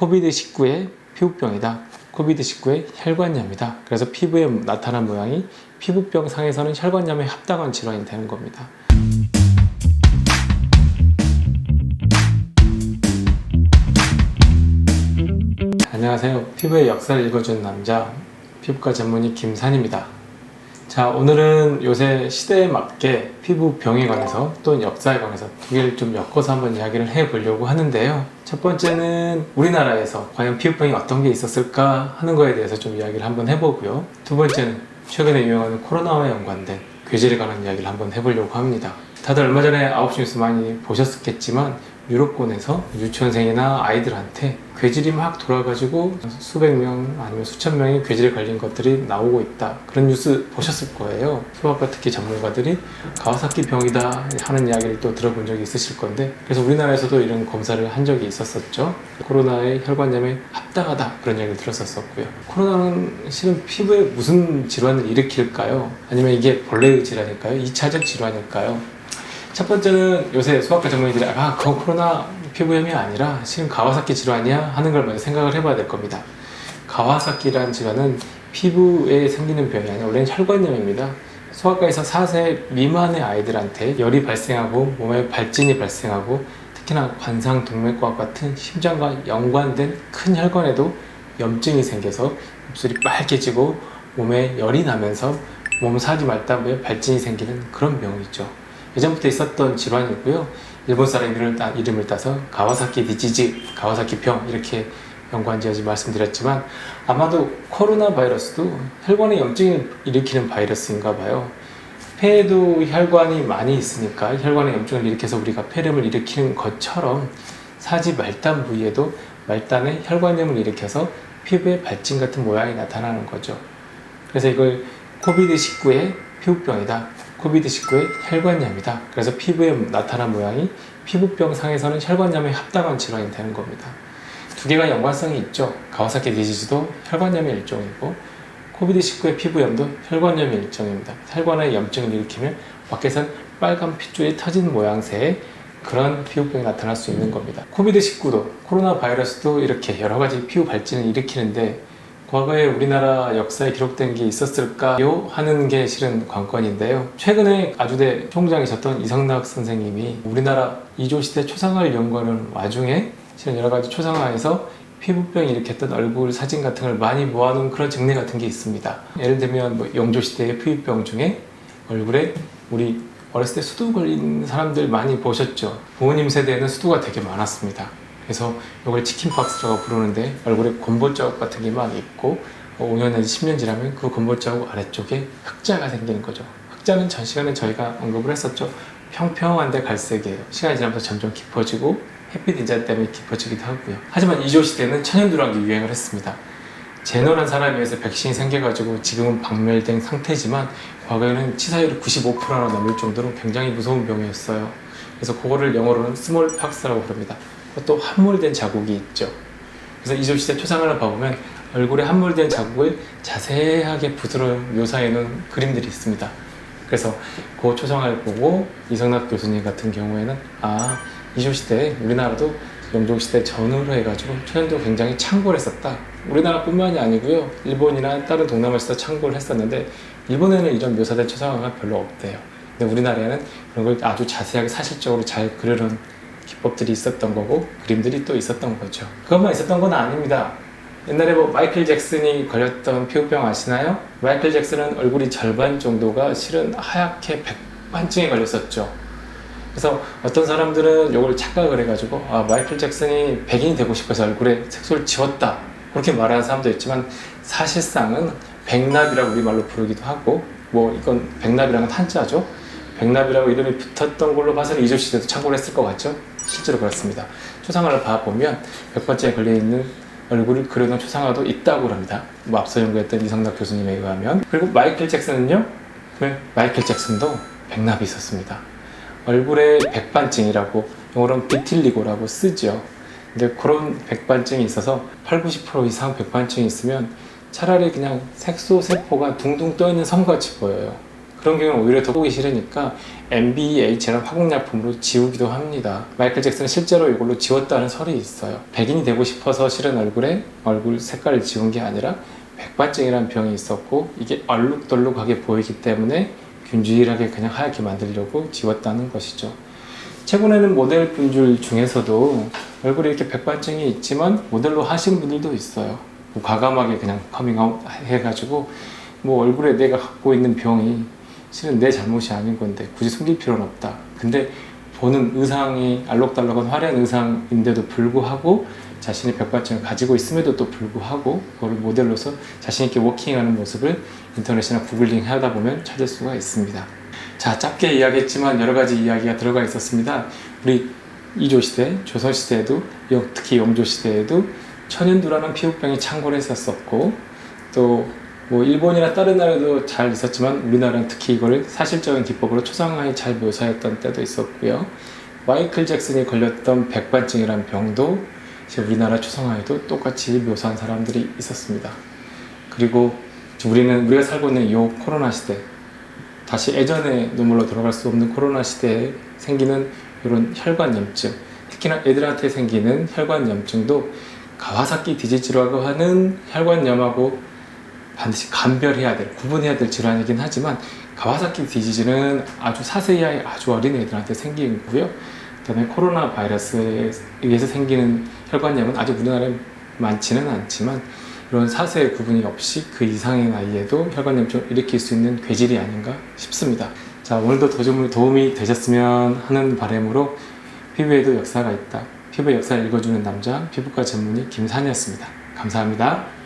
코비드19의 피부병이다. 코비드19의 혈관염이다. 그래서 피부에 나타난 모양이 피부병 상에서는 혈관염에 합당한 질환이 되는 겁니다. 안녕하세요. 피부의 역사를 읽어주는 남자, 피부과 전문의 김산입니다. 자, 오늘은 요새 시대에 맞게 피부병에 관해서 또는 역사에 관해서 두 개를 좀 엮어서 한번 이야기를 해보려고 하는데요. 첫 번째는 우리나라에서 과연 피부병이 어떤 게 있었을까 하는 거에 대해서 좀 이야기를 한번 해보고요. 두 번째는 최근에 유행하는 코로나와 연관된 괴질에 관한 이야기를 한번 해보려고 합니다. 다들 얼마 전에 9시 뉴스 많이 보셨겠지만 유럽권에서 유치원생이나 아이들한테 괴질이 막 돌아가지고 수백 명 아니면 수천 명이 괴질에 걸린 것들이 나오고 있다. 그런 뉴스 보셨을 거예요. 소아과 특히 전문가들이 가와사키 병이다 하는 이야기를 또 들어본 적이 있으실 건데, 그래서 우리나라에서도 이런 검사를 한 적이 있었었죠. 코로나의 혈관염에 합당하다 그런 이야기를 들었었고요. 코로나는 실은 피부에 무슨 질환을 일으킬까요? 아니면 이게 벌레의 질환일까요? 2차적 질환일까요? 첫 번째는 요새 소아과 전문의들이 그건 코로나 피부염이 아니라 실은 가와사키 질환이야 하는 걸 먼저 생각을 해봐야 될 겁니다. 가와사키라는 질환은 피부에 생기는 병이 아니라 원래는 혈관염입니다. 소아과에서 4세 미만의 아이들한테 열이 발생하고 몸에 발진이 발생하고 특히나 관상동맥과 같은 심장과 연관된 큰 혈관에도 염증이 생겨서 입술이 빨개지고 몸에 열이 나면서 몸 사지 말다보에 발진이 생기는 그런 병이죠. 예전부터 있었던 질환이고요. 일본 사람 이름을 따서 가와사키 디지즈, 가와사키 병 이렇게 연관지어서 말씀드렸지만, 아마도 코로나 바이러스도 혈관에 염증을 일으키는 바이러스인가 봐요. 폐에도 혈관이 많이 있으니까 혈관에 염증을 일으켜서 우리가 폐렴을 일으키는 것처럼 사지 말단 부위에도 말단에 혈관염을 일으켜서 피부에 발진 같은 모양이 나타나는 거죠. 그래서 이걸 코비드19의 피부병이다. 코비드19의 혈관염이다. 그래서 피부에 나타난 모양이 피부병 상에서는 혈관염에 합당한 질환이 되는 겁니다. 두 개가 연관성이 있죠. 가와사키 디지즈도 혈관염의 일종이고 코비드19의 피부염도 혈관염의 일종입니다. 혈관에 염증을 일으키면 밖에선 빨간 핏줄이 터진 모양새의 그런 피부병이 나타날 수 있는 겁니다. 코비드19도 코로나 바이러스도 이렇게 여러 가지 피부 발진을 일으키는데, 과거에 우리나라 역사에 기록된 게 있었을까요? 하는 게 실은 관건인데요. 최근에 아주대 총장이셨던 이성락 선생님이 우리나라 이조시대 초상화를 연구하는 와중에 실은 여러 가지 초상화에서 피부병이 일으켰던 얼굴 사진 같은 걸 많이 모아놓은 그런 증례 같은 게 있습니다. 예를 들면 영조시대의 피부병 중에 얼굴에 우리 어렸을 때 수두 걸린 사람들 많이 보셨죠? 부모님 세대에는 수두가 되게 많았습니다. 그래서 이걸 치킨박스라고 부르는데 얼굴에 곰보 자국 같은 게 막 있고 5년 내지 10년 지나면 그 곰보 자국 아래쪽에 흑자가 생기는 거죠. 흑자는 전 시간에 저희가 언급을 했었죠. 평평한데 갈색이에요. 시간이 지나면서 점점 깊어지고 햇빛 인자 때문에 깊어지기도 하고요. 하지만 이조 시대는 천연두라는 게 유행을 했습니다. 제노란 사람에 의해서 백신이 생겨가지고 지금은 박멸된 상태지만 과거에는 치사율이 95%나 넘을 정도로 굉장히 무서운 병이었어요. 그래서 그거를 영어로는 스몰팍스라고 부릅니다. 또 함몰된 자국이 있죠. 그래서 이조시대 초상화를 봐보면 얼굴에 함몰된 자국을 자세하게 부드러운 묘사해놓은 그림들이 있습니다. 그래서 그 초상화를 보고 이성락 교수님 같은 경우에는 이조시대 우리나라도 영조시대 전후로 해가지고 천연두 굉장히 창궐 했었다. 우리나라뿐만이 아니고요, 일본이나 다른 동남아시아도 창궐을 했었는데 일본에는 이런 묘사된 초상화가 별로 없대요. 근데 우리나라에는 그런 걸 아주 자세하게 사실적으로 잘 그려놓은 기법들이 있었던 거고 그림들이 또 있었던 거죠. 그것만 있었던 건 아닙니다. 옛날에 마이클 잭슨이 걸렸던 피부병 아시나요? 마이클 잭슨은 얼굴이 절반 정도가 실은 하얗게 백반증에 걸렸었죠. 그래서 어떤 사람들은 이걸 착각을 해가지고 마이클 잭슨이 백인이 되고 싶어서 얼굴에 색소를 지웠다 그렇게 말하는 사람도 있지만, 사실상은 백납이라고 우리말로 부르기도 하고 이건 백납이라는 건 한자죠. 백납이라고 이름이 붙었던 걸로 봐서는 이조시대도 참고를 했을 것 같죠? 실제로 그렇습니다. 초상화를 봐보면 백반증에 걸려있는 얼굴을 그려놓은 초상화도 있다고 합니다. 앞서 연구했던 이성락 교수님에 의하면. 그리고 마이클 잭슨은요? 마이클 잭슨도 백납이 있었습니다. 얼굴에 백반증이라고 영어로는 비틸리고라고 쓰죠. 근데 그런 백반증이 있어서 80~90% 이상 백반증이 있으면 차라리 그냥 색소 세포가 둥둥 떠있는 섬같이 보여요. 그런 경우는 오히려 더 보기 싫으니까 MBH라는 화공약품으로 지우기도 합니다. 마이클 잭슨은 실제로 이걸로 지웠다는 설이 있어요. 백인이 되고 싶어서 실은 얼굴 색깔을 지운 게 아니라 백반증이라는 병이 있었고 이게 얼룩덜룩하게 보이기 때문에 균질하게 그냥 하얗게 만들려고 지웠다는 것이죠. 최근에는 모델 분들 중에서도 얼굴에 이렇게 백반증이 있지만 모델로 하시는 분들도 있어요. 뭐 과감하게 그냥 커밍아웃 해가지고 뭐 얼굴에 내가 갖고 있는 병이 실은 내 잘못이 아닌 건데 굳이 숨길 필요는 없다. 근데 보는 의상이 알록달록한 화려한 의상인데도 불구하고 자신의 백반증을 가지고 있음에도 또 불구하고 그걸 모델로서 자신있게 워킹하는 모습을 인터넷이나 구글링 하다 보면 찾을 수가 있습니다. 자, 짧게 이야기했지만 여러 가지 이야기가 들어가 있었습니다. 우리 이조시대, 조선시대에도 특히 영조시대에도 천연두라는 피부병이 창궐 했었었고 또 뭐 일본이나 다른 나라도 잘 있었지만 우리나라는 특히 이걸 사실적인 기법으로 초상화에 잘 묘사했던 때도 있었고요. 마이클 잭슨이 걸렸던 백반증이라는 병도 우리나라 초상화에도 똑같이 묘사한 사람들이 있었습니다. 그리고 우리가 살고 있는 이 코로나 시대, 다시 예전의 눈물로 돌아갈 수 없는 코로나 시대에 생기는 이런 혈관염증, 특히나 애들한테 생기는 혈관염증도 가와사키 디지즈라고 하는 혈관염하고 반드시 구분해야 될 질환이긴 하지만 가와사키 디지즈는 아주 4세이하의 아주 어린 애들한테 생기는 거고요. 그다음에 코로나 바이러스에 의해서 생기는 혈관염은 아직 우리나라에 많지는 않지만 이런 4세의 구분이 없이 그 이상의 나이에도 혈관염증을 일으킬 수 있는 괴질이 아닌가 싶습니다. 자, 오늘도 도움이 되셨으면 하는 바람으로 피부에도 역사가 있다. 피부의 역사를 읽어주는 남자, 피부과 전문의 김산이었습니다. 감사합니다.